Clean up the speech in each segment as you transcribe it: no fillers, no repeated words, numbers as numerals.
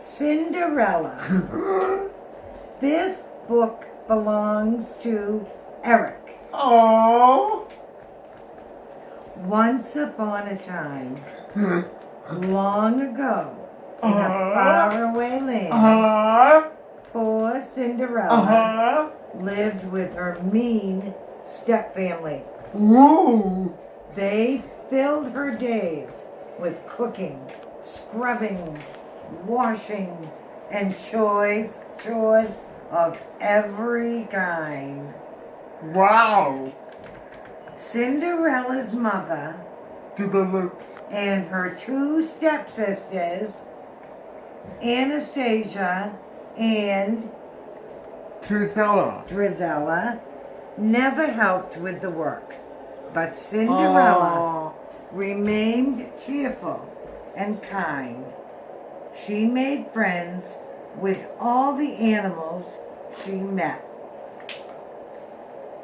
Cinderella. This book belongs to Eric. Oh. Once upon a time, long ago, in a faraway land, poor Cinderella lived with her mean stepfamily. Whoa. They filled her days with cooking, scrubbing, washing, and chores of every kind. Wow. Cinderella's mother To the lips. and her two stepsisters, Anastasia and Drizella, never helped with the work. But Cinderella remained cheerful and kind. She made friends with all the animals she met.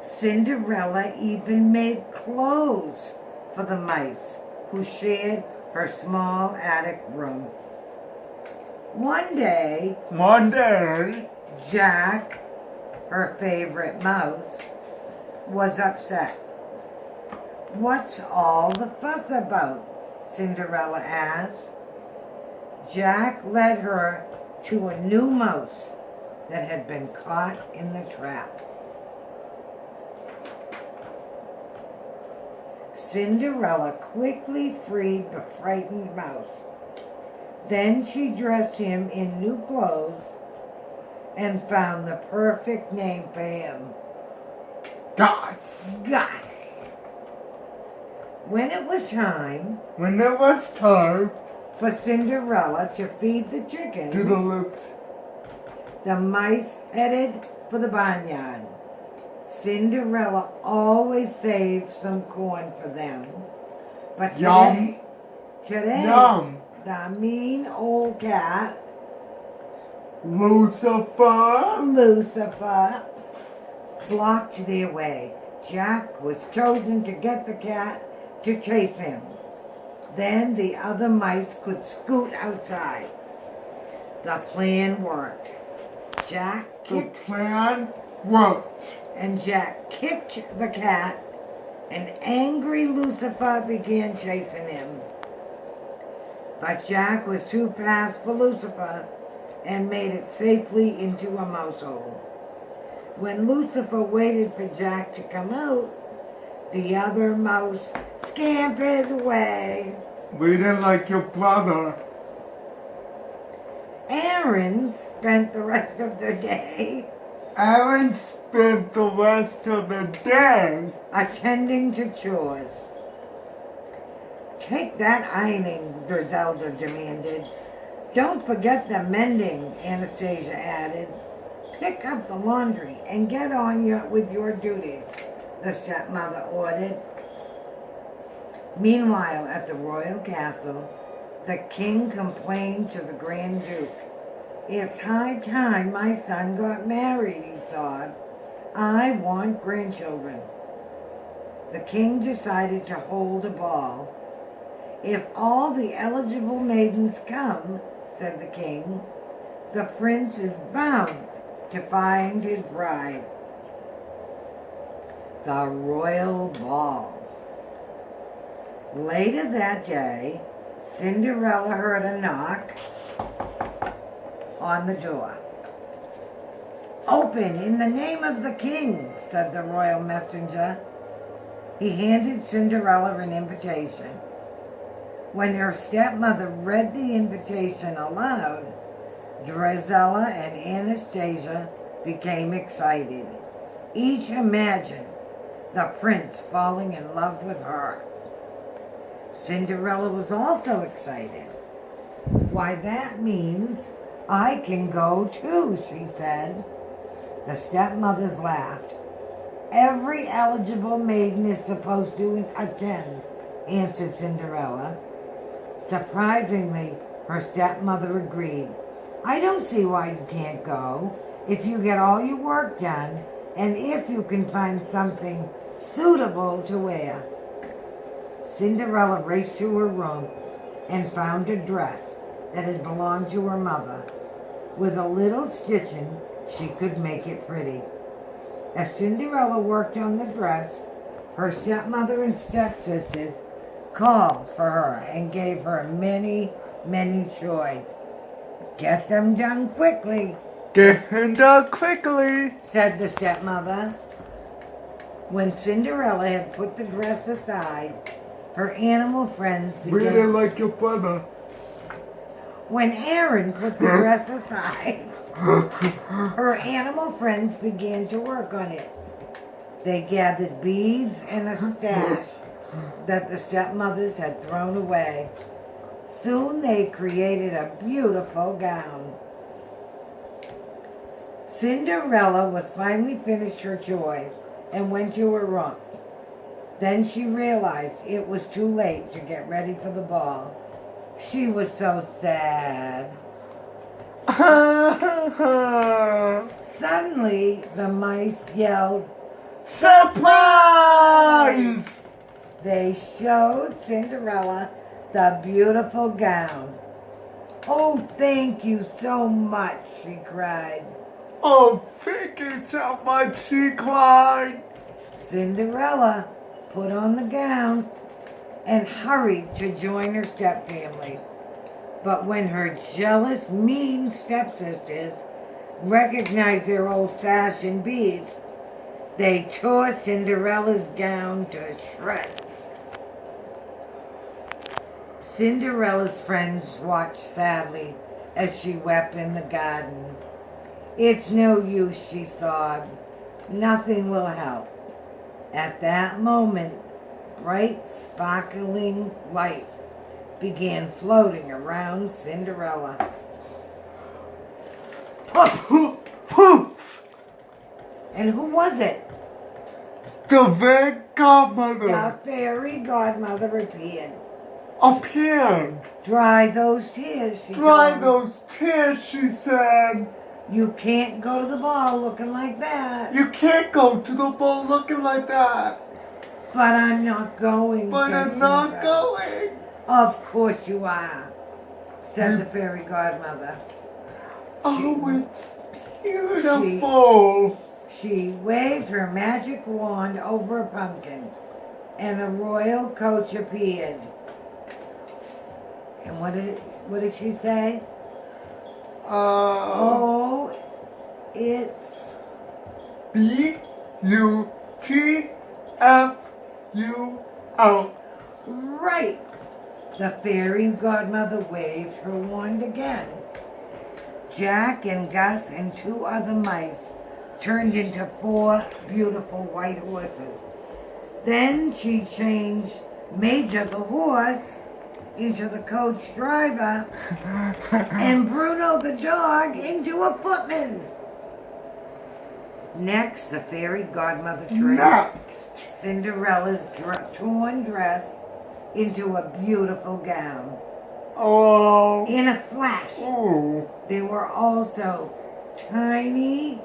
Cinderella even made clothes for the mice who shared her small attic room. One day, Jack, her favorite mouse, was upset. "What's all the fuss about?" Cinderella asked. Jack led her to a new mouse that had been caught in the trap. Cinderella quickly freed the frightened mouse. Then she dressed him in new clothes and found the perfect name for him. Gus. When it was time for Cinderella to feed the chickens, To the lips. the mice headed for the barnyard. Cinderella always saved some corn for them. But today, Yum. the mean old cat, Lucifer. blocked their way. Jack was chosen to get the cat to chase him. Then the other mice could scoot outside. The plan worked. The plan worked. And Jack kicked the cat, and angry Lucifer began chasing him. But Jack was too fast for Lucifer and made it safely into a mouse hole. When Lucifer waited for Jack to come out, the other mouse scampered away. We didn't like your brother. Aaron spent the rest of the day attending to chores. "Take that ironing," Griselda demanded. "Don't forget the mending," Anastasia added. "Pick up the laundry and get on with your duties," the stepmother ordered. Meanwhile, at the royal castle, the king complained to the Grand Duke. "It's high time my son got married," he sobbed. "I want grandchildren." The king decided to hold a ball. "If all the eligible maidens come," said the king, "the prince is bound to find his bride." The royal ball. Later that day, Cinderella heard a knock on the door. "Open in the name of the king," said the royal messenger. He handed Cinderella an invitation. When her stepmother read the invitation aloud, Drizella and Anastasia became excited. Each imagined the prince falling in love with her. Cinderella was also excited. "Why, that means I can go too," she said. The stepmothers laughed. "Every eligible maiden is supposed to attend," answered Cinderella. Surprisingly, her stepmother agreed. "I don't see why you can't go if you get all your work done and if you can find something suitable to wear." Cinderella raced to her room and found a dress that had belonged to her mother. With a little stitching, she could make it pretty. As Cinderella worked on the dress, her stepmother and stepsisters called for her and gave her many, many chores. "Get them done quickly," Get him done quickly. said the stepmother. When Cinderella had put the dress aside, her animal friends Really began... like your brother. When Aaron put the dress aside, her animal friends began to work on it. They gathered beads and a stash that the stepmothers had thrown away. Soon they created a beautiful gown. Cinderella was finally finished her chores and went to her room. Then she realized it was too late to get ready for the ball. She was so sad. Suddenly, the mice yelled, Surprise! They showed Cinderella the beautiful gown. "Oh, thank you so much," she cried. Oh, thank you so much, she cried. Cinderella put on the gown and hurried to join her stepfamily. But when her jealous, mean stepsisters recognized their old sash and beads, they tore Cinderella's gown to shreds. Cinderella's friends watched sadly as she wept in the garden. "It's no use," she sobbed. "Nothing will help." At that moment, bright, sparkling light began floating around Cinderella. And who was it? The fairy godmother The fairy godmother appeared. appeared. "Dry those tears," she Dry told those tears, she said. "You can't go to the ball looking like that." You can't go to the ball looking like that. "But I'm not going," But said I'm not Cinderella. going. "Of course you are," said the fairy godmother. Oh, it's beautiful. She waved her magic wand over a pumpkin, and a royal coach appeared. And what did she say? Oh, it's Beautiful. right. The fairy godmother waved her wand again. Jack and Gus and 2 other mice turned into 4 beautiful white horses. Then she changed Major the horse into the coach driver and Bruno the dog into a footman. Next, the fairy godmother turned Next. Cinderella's torn dress into a beautiful gown. Oh. In a flash, Oh. there were also tiny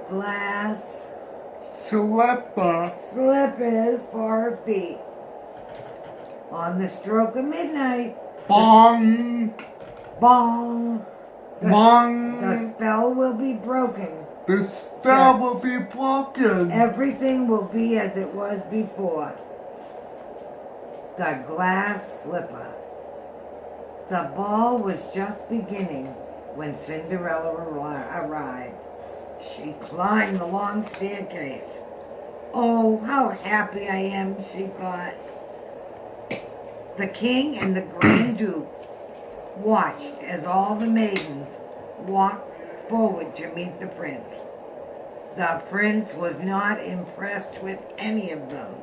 glass slippers for her feet. On the stroke of midnight, Bong. bong, the Bong. spell will be broken. The spell will be broken. Everything will be as it was before. The glass slipper. The ball was just beginning when Cinderella arrived. She climbed the long staircase. "Oh, how happy I am," she thought. The king and the Grand Duke watched as all the maidens walked forward to meet the prince. The prince was not impressed with any of them.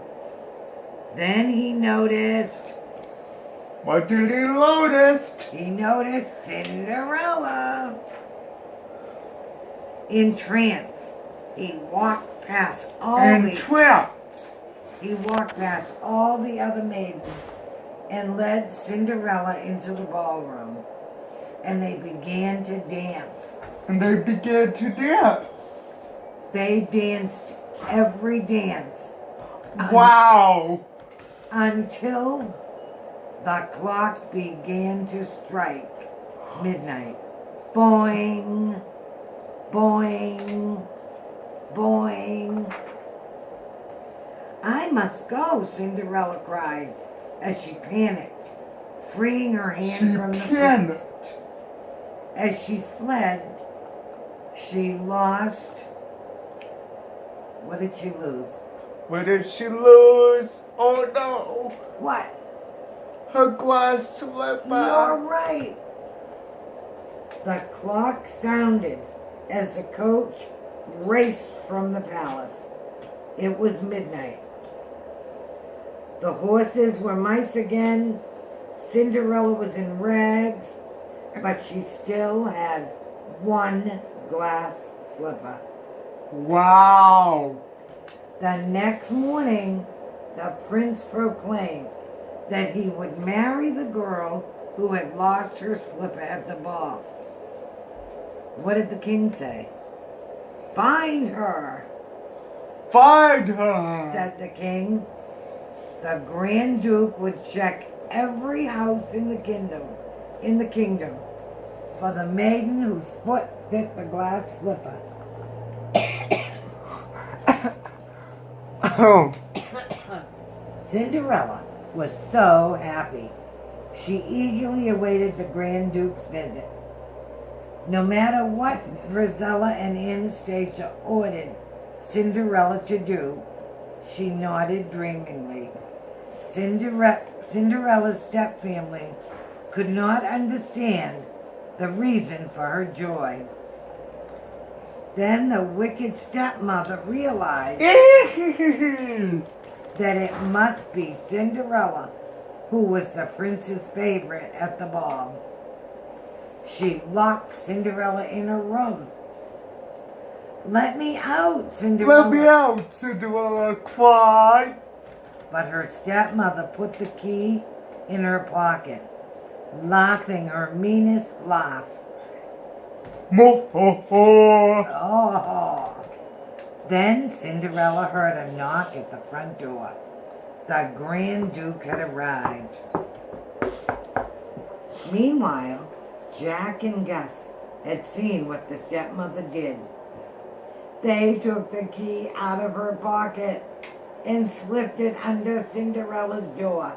Then he noticed... What did he notice? He noticed Cinderella. In trance, he walked past all the other maidens and led Cinderella into the ballroom. And they began to dance. They danced every dance. Wow. Until the clock began to strike. Midnight. Boing, boing, boing. I must go, Cinderella cried as she panicked, freeing her hand from the prince. As she fled, she lost. What did she lose? What did she lose? Oh no! What? Her glass slipper! You're right. The clock sounded as the coach raced from the palace. It was midnight. The horses were mice again. Cinderella was in rags, but she still had one glass slipper. Wow! The next morning, the prince proclaimed that he would marry the girl who had lost her slipper at the ball. What did the king say? Find her, Find her! said the king. The Grand Duke would check every house in the kingdom, for the maiden whose foot fit the glass slipper. Cinderella was so happy. She eagerly awaited the Grand Duke's visit. No matter what Drizella and Anastasia ordered Cinderella to do, she nodded dreamingly. Cinderella's stepfamily could not understand the reason for her joy. Then the wicked stepmother realized that it must be Cinderella who was the prince's favorite at the ball. She locked Cinderella in her room. Let me out, Cinderella. Let me out, Cinderella cried. But her stepmother put the key in her pocket, laughing her meanest laugh. Mo ho ho. Oh. Then Cinderella heard a knock at the front door. The Grand Duke had arrived. Meanwhile, Jack and Gus had seen what the stepmother did. They took the key out of her pocket and slipped it under Cinderella's door.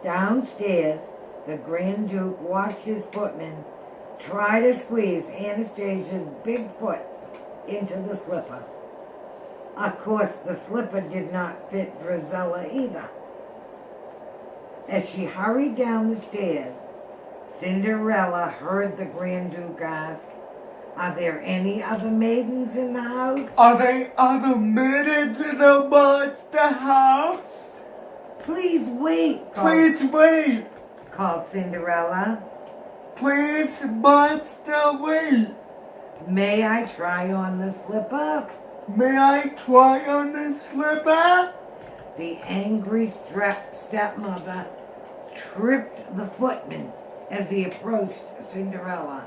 Downstairs, the Grand Duke watched his footman try to squeeze Anastasia's big foot into the slipper. Of course, the slipper did not fit Drizella either. As she hurried down the stairs, Cinderella heard the Grand Duke ask, "Are there any other maidens in the house?" Are there other maidens in the monster house? "Please wait," Please wait. called Cinderella. Please, monster, wait. "May I try on the slipper?" May I try on the slipper? The angry stepmother tripped the footman as he approached Cinderella.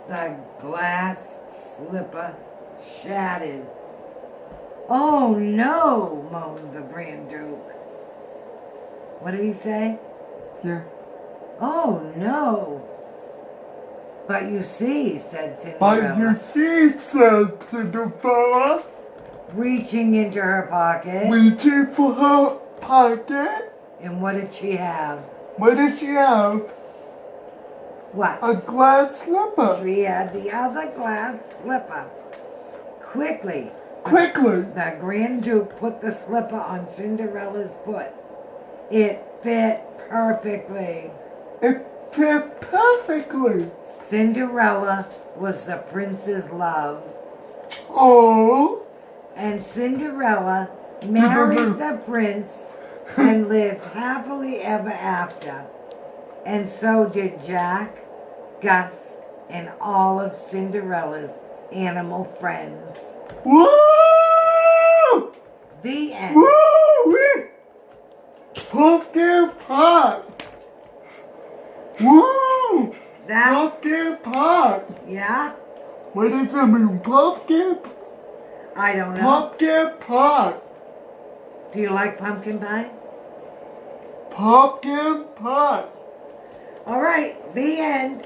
The glass slipper shattered. "Oh no," moaned the Grand Duke. What did he say? Yeah. "Oh no." "But you see," said But Cinderella, you see, said Cinderella, reaching into her pocket. reaching for her pocket. And what did she have? What did she have? What? A glass slipper. She had the other glass slipper. Quickly, the Grand Duke put the slipper on Cinderella's foot. It fit perfectly. It fit perfectly. Cinderella was the prince's love. Oh. And Cinderella married the prince and lived happily ever after. And so did Jack, Gus, and all of Cinderella's animal friends. Woo! The end. Woo! Pumpkin pie. Woo! That, Pumpkin pie. yeah? What does it mean? Pumpkin? I don't know. Pumpkin pie. Do you like pumpkin pie? Pumpkin pie. All right, the end.